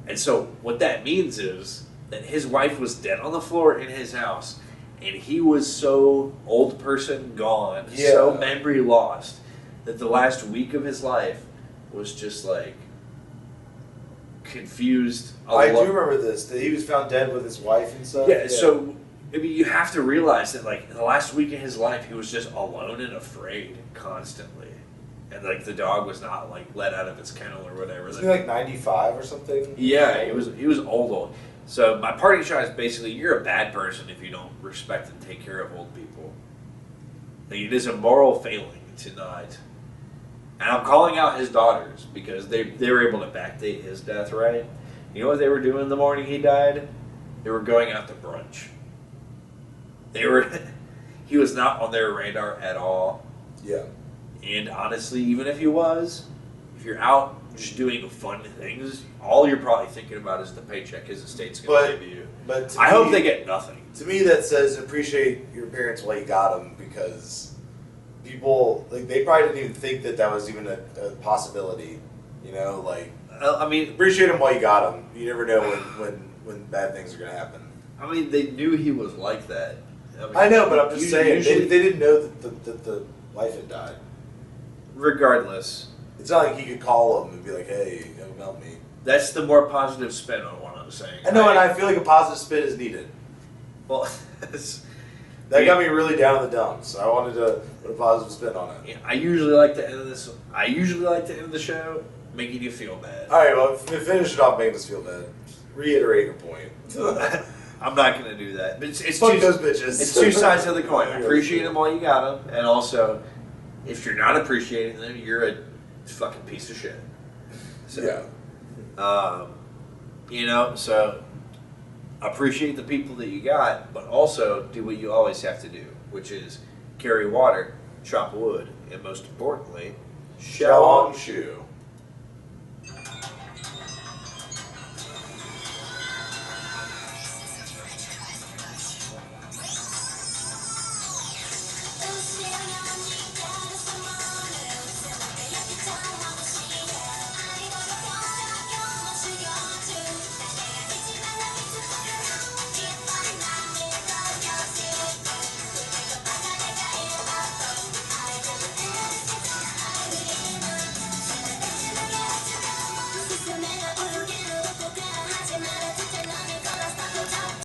And so what that means is that his wife was dead on the floor in his house, and he was so old person gone, so memory lost, that the last week of his life was just like confused. I do remember this, that he was found dead with his wife and stuff. Yeah, so I mean, you have to realize that like the last week of his life, he was just alone and afraid constantly. And like the dog was not like let out of its kennel or whatever. Was he like 95 or something? Yeah, he was old. So my parting shot is basically you're a bad person if you don't respect and take care of old people. Like, it is a moral failing to not. And I'm calling out his daughters because they were able to backdate his death, right? You know what they were doing the morning he died? They were going out to brunch. He was not on their radar at all. Yeah. And honestly, even if he was, if you're out just doing fun things, all you're probably thinking about is the paycheck his estate's going to give you. But I hope they get nothing. To me, that says appreciate your parents while you got them, because people, like, they probably didn't even think that was even a possibility. You know, like, I mean, appreciate them while you got them. You never know when bad things are going to happen. I mean, they knew he was like that. I know, but I'm just saying, usually, they didn't know that the wife had died. Regardless, it's not like he could call them and be like, "Hey, help me." That's the more positive spin on what I'm saying. I know, and I feel like a positive spin is needed. Well, that got me really down in the dumps. So I wanted to put a positive spin on it. I usually like to end this. I usually like to end the show making you feel bad. All right, well, finish it off making us feel bad. Reiterate your point. I'm not going to do that. But it's Fuck those bitches. It's two sides of the coin. Appreciate them while you got them, and also, if you're not appreciating them, you're a fucking piece of shit. So, yeah. You know, so appreciate the people that you got, but also do what you always have to do, which is carry water, chop wood, and most importantly, Xiaohongshu.